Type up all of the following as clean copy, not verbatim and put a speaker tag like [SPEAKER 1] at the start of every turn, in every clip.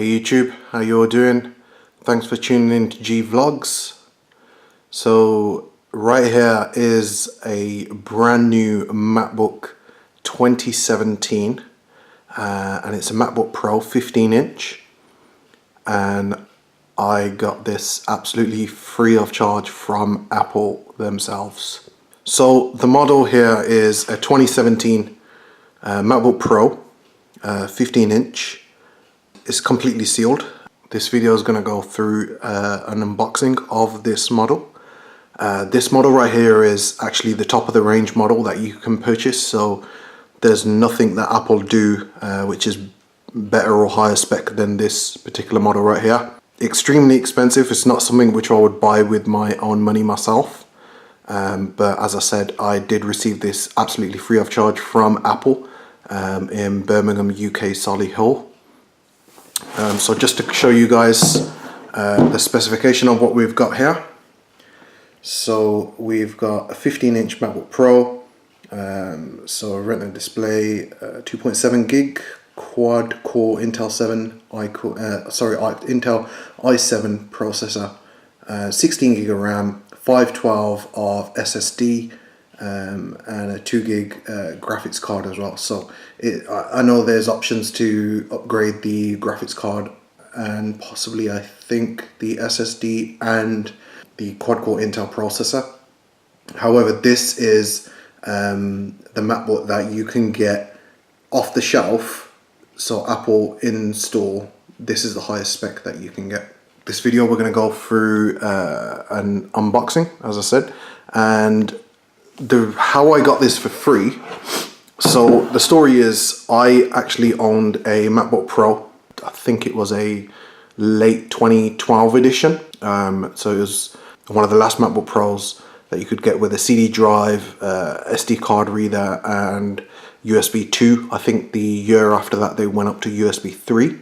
[SPEAKER 1] Hey YouTube, how you all doing? Thanks for tuning in to G Vlogs. So right here is a brand new MacBook 2017 and it's a MacBook Pro 15-inch, and I got this absolutely free of charge from Apple themselves. So the model here is a 2017 MacBook Pro 15-inch. It's completely sealed. This video is going to go through an unboxing of this model. This model right here is actually the top of the range model that you can purchase, so there's nothing that Apple do which is better or higher spec than this particular model right here. Extremely expensive. It's not something which I would buy with my own money myself, but as I said, I did receive this absolutely free of charge from Apple in Birmingham, UK, Solihull. So just to show you guys the specification of what we've got here. So we've got a 15-inch MacBook Pro, so a Retina display, 2.7 gig quad core Intel Intel i7 processor, 16 gig of RAM, 512 of SSD, and a 2 gig graphics card as well. So I know there's options to upgrade the graphics card and possibly, I think, the SSD and the quad-core Intel processor. However, this is the MacBook that you can get off the shelf. So Apple in store, this is the highest spec that you can get. This video we're going to go through an unboxing, as I said, and how I got this for free. So the story is, I actually owned a MacBook Pro. I think it was a late 2012 edition. So it was one of the last MacBook Pros that you could get with a CD drive, SD card reader, and USB 2. I think the year after that they went up to USB 3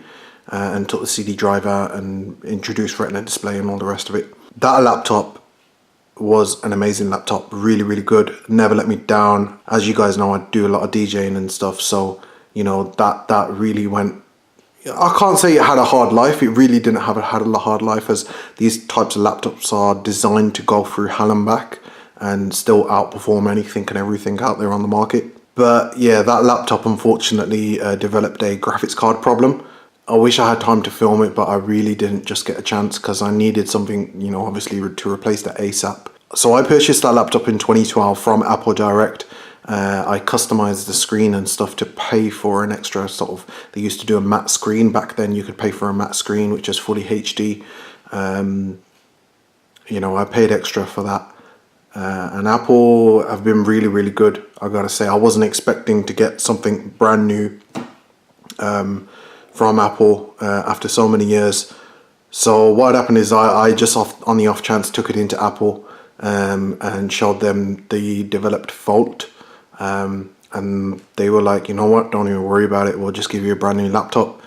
[SPEAKER 1] and took the CD drive out and introduced Retina display and all the rest of it. That laptop was an amazing laptop, really good, never let me down. As you guys know, I do a lot of DJing and stuff, so you know that really went, I can't say it had a hard life. It really didn't have a hard life, as these types of laptops are designed to go through hell and back and still outperform anything and everything out there on the market. But yeah, that laptop unfortunately developed a graphics card problem. I wish I had time to film it, but I really didn't just get a chance because I needed something, you know, obviously to replace that ASAP. So I purchased that laptop in 2012 from Apple Direct. I customized the screen and stuff to pay for an extra sort of, they used to do a matte screen back then. You could pay for a matte screen which is fully HD. You know, I paid extra for that. And Apple have been really good, I gotta say. I wasn't expecting to get something brand new from Apple after so many years. So what happened is I just on the off chance took it into Apple and showed them the developed fault, and they were like, you know what, don't even worry about it, we'll just give you a brand new laptop.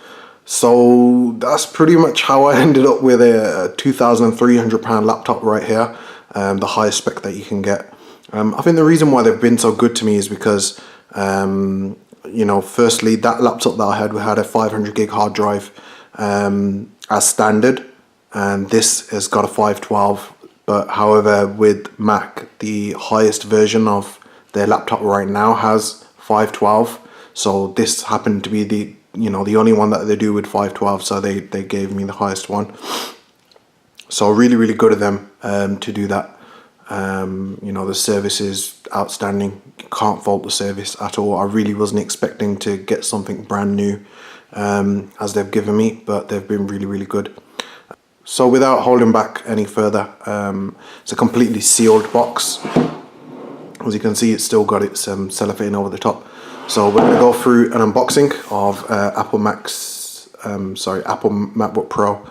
[SPEAKER 1] So that's pretty much how I ended up with a £2,300 laptop right here, the highest spec that you can get. I think the reason why they've been so good to me is because you know, firstly, that laptop that I had a 500 gig hard drive as standard, and this has got a 512. But however, with Mac, the highest version of their laptop right now has 512. So this happened to be the, you know, the only one that they do with 512. So they gave me the highest one. So really good of them to do that. You know, the service is outstanding. Can't fault the service at all. I really wasn't expecting to get something brand new as they've given me, but they've been really good. So without holding back any further, it's a completely sealed box. As you can see, it's still got its cellophane over the top. So we're going to go through an unboxing of Apple MacBook Pro,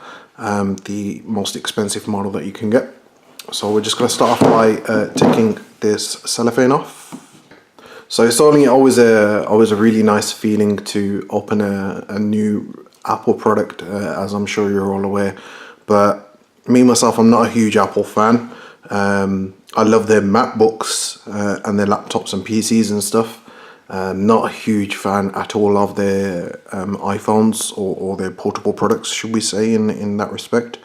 [SPEAKER 1] the most expensive model that you can get. So we're just going to start off by taking this cellophane off. So it's always a really nice feeling to open a new Apple product, as I'm sure you're all aware. But me myself, I'm not a huge Apple fan. I love their MacBooks and their laptops and PCs and stuff. Not a huge fan at all of their iPhones or their portable products, should we say, in that respect.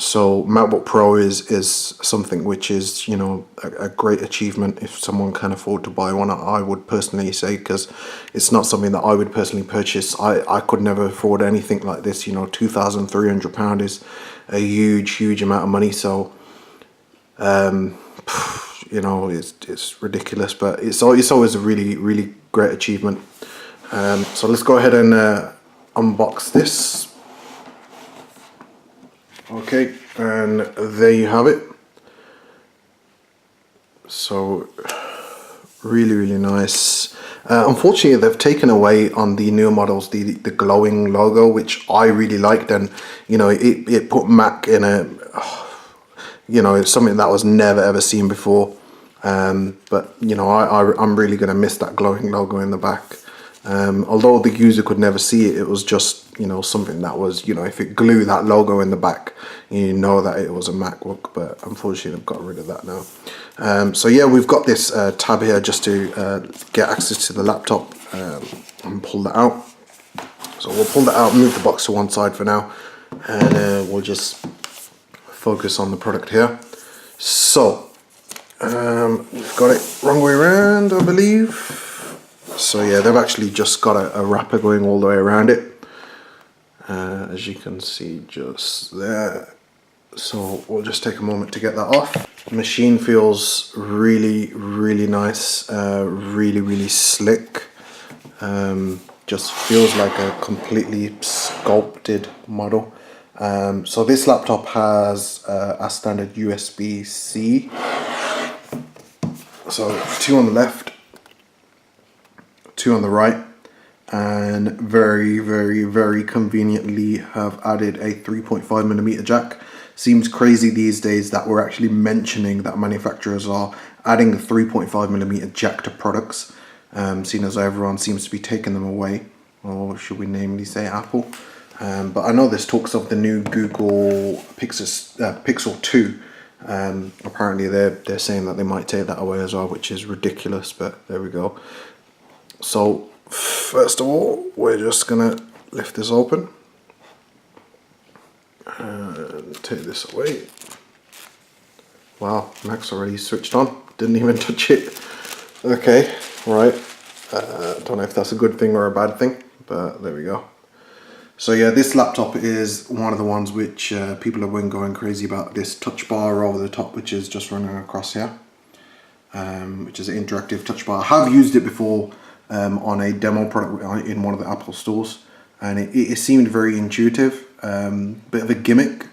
[SPEAKER 1] So MacBook Pro is something which is, you know, a great achievement if someone can afford to buy one. I would personally say, because it's not something that I would personally purchase. I could never afford anything like this. You know, £2,300 is a huge amount of money. So you know, it's ridiculous, but it's always a really great achievement. So let's go ahead and unbox this. Okay, and there you have it. So really nice. Unfortunately, they've taken away on the newer models the glowing logo, which I really liked, and you know, it put Mac in a, you know, it's something that was never ever seen before. But you know, I'm really gonna miss that glowing logo in the back. Although the user could never see it, it was just, you know, something that was, you know, if it glued that logo in the back, you know that it was a MacBook. But unfortunately, I've got rid of that now. So yeah, we've got this tab here just to get access to the laptop and pull that out. So we'll pull that out, move the box to one side for now, and we'll just focus on the product here. So we've got it wrong way around, I believe. So yeah, they've actually just got a wrapper going all the way around it, as you can see just there. So we'll just take a moment to get that off. The machine feels really nice, really slick. Just feels like a completely sculpted model. So this laptop has a standard USB-C. So 2 on the left, 2 on the right, and very conveniently have added a 3.5mm jack. Seems crazy these days that we're actually mentioning that manufacturers are adding a 3.5mm jack to products, seeing as everyone seems to be taking them away, or should we namely say Apple. But I know there's talks of the new Google Pixel 2. Apparently they're saying that they might take that away as well, which is ridiculous, but there we go. So first of all, we're just gonna lift this open and take this away. Wow, Mac's already switched on, didn't even touch it. Okay, right, don't know if that's a good thing or a bad thing, but there we go. So yeah, this laptop is one of the ones which people have been going crazy about, this TouchBar over the top, which is just running across here, which is an interactive TouchBar. I have used it before on a demo product in one of the Apple stores, and it seemed very intuitive. Bit of a gimmick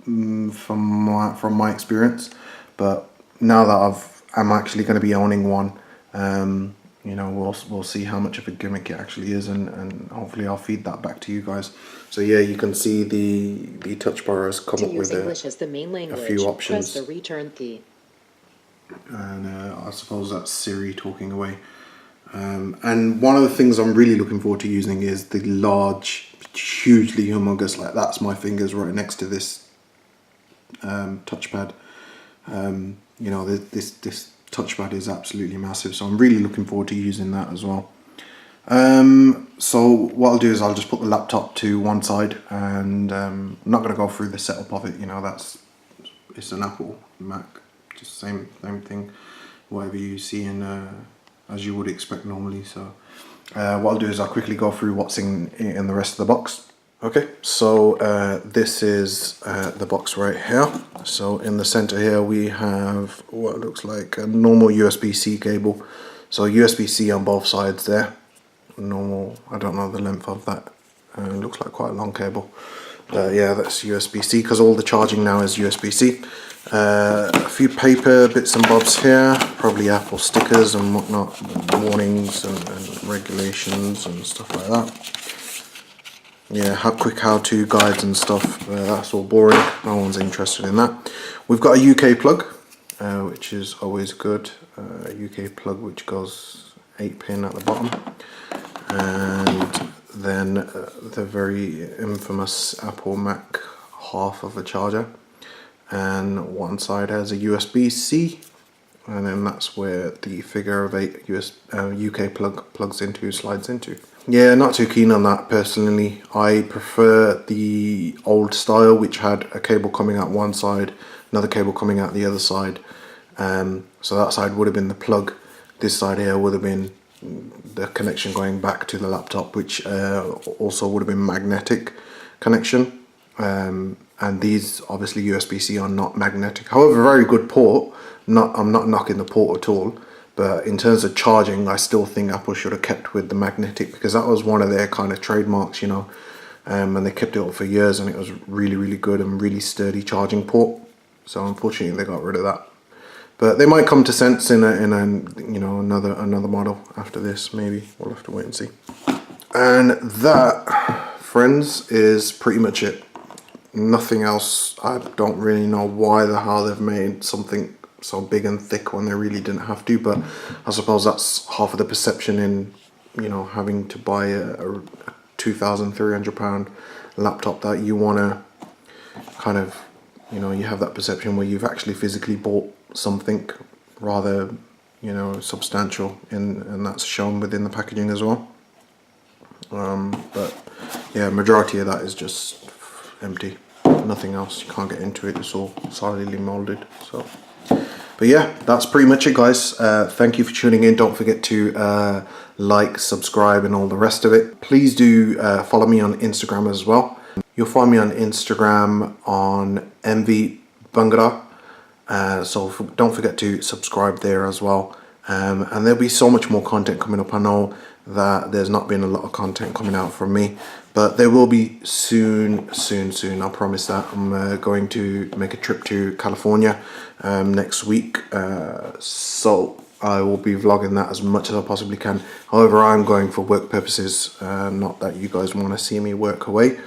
[SPEAKER 1] from my experience, but now that I'm actually going to be owning one, you know, we'll see how much of a gimmick it actually is, and hopefully I'll feed that back to you guys. So yeah, you can see the touch bar has come up with a few options.
[SPEAKER 2] Press the return key.
[SPEAKER 1] And I suppose that's Siri talking away. And one of the things I'm really looking forward to using is the large, hugely humongous, like that's my fingers right next to this touchpad. You know, this touchpad is absolutely massive, so I'm really looking forward to using that as well. So what I'll do is I'll just put the laptop to one side, and I'm not going to go through the setup of it. You know, it's an Apple Mac, just same thing, whatever you see in as you would expect normally. So what I'll do is I'll quickly go through what's in the rest of the box. Okay, so this is the box right here. So in the center here we have what looks like a normal USB-C cable. So USB-C on both sides there. Normal, I don't know the length of that. It looks like quite a long cable. Yeah, that's USB-C because all the charging now is USB-C. A few paper bits and bobs here, probably Apple stickers and whatnot, warnings and regulations and stuff like that. Yeah, quick how-to guides and stuff, that's all boring, no one's interested in that. We've got a UK plug, which is always good, a UK plug which goes 8-pin at the bottom, and then the very infamous Apple Mac half of a charger, and one side has a USB-C and then that's where the figure of 8 UK plug slides into. Yeah, not too keen on that personally. I prefer the old style, which had a cable coming out one side, another cable coming out the other side. So that side would have been the plug. This side here would have been the connection going back to the laptop, which also would have been magnetic connection. And these obviously USB-C are not magnetic. However, very good port. I'm not knocking the port at all. But in terms of charging, I still think Apple should have kept with the magnetic, because that was one of their kind of trademarks, you know. And they kept it up for years, and it was really, really good and really sturdy charging port. So unfortunately, they got rid of that. But they might come to sense in a you know, another model after this. Maybe we'll have to wait and see. And that, friends, is pretty much it. Nothing else. I don't really know why the hell they've made something so big and thick when they really didn't have to, but I suppose that's half of the perception in, you know, having to buy a £2,300 laptop, that you want to kind of, you know, you have that perception where you've actually physically bought something rather, you know, substantial, and that's shown within the packaging as well. But yeah, majority of that is just empty, nothing else. You can't get into it. It's all solidly molded. So, but yeah, that's pretty much it, guys. Thank you for tuning in. Don't forget to like, subscribe, and all the rest of it. Please do follow me on Instagram as well. You'll find me on Instagram on MV Bangara. So don't forget to subscribe there as well. And there'll be so much more content coming up. I know that there's not been a lot of content coming out from me, but there will be soon. I promise that. I'm going to make a trip to California next week, so I will be vlogging that as much as I possibly can. However, I'm going for work purposes, not that you guys want to see me work away.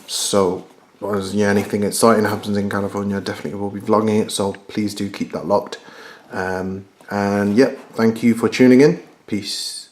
[SPEAKER 1] So yeah, anything exciting happens in California, definitely will be vlogging it, so please do keep that locked. And yeah, thank you for tuning in. Peace.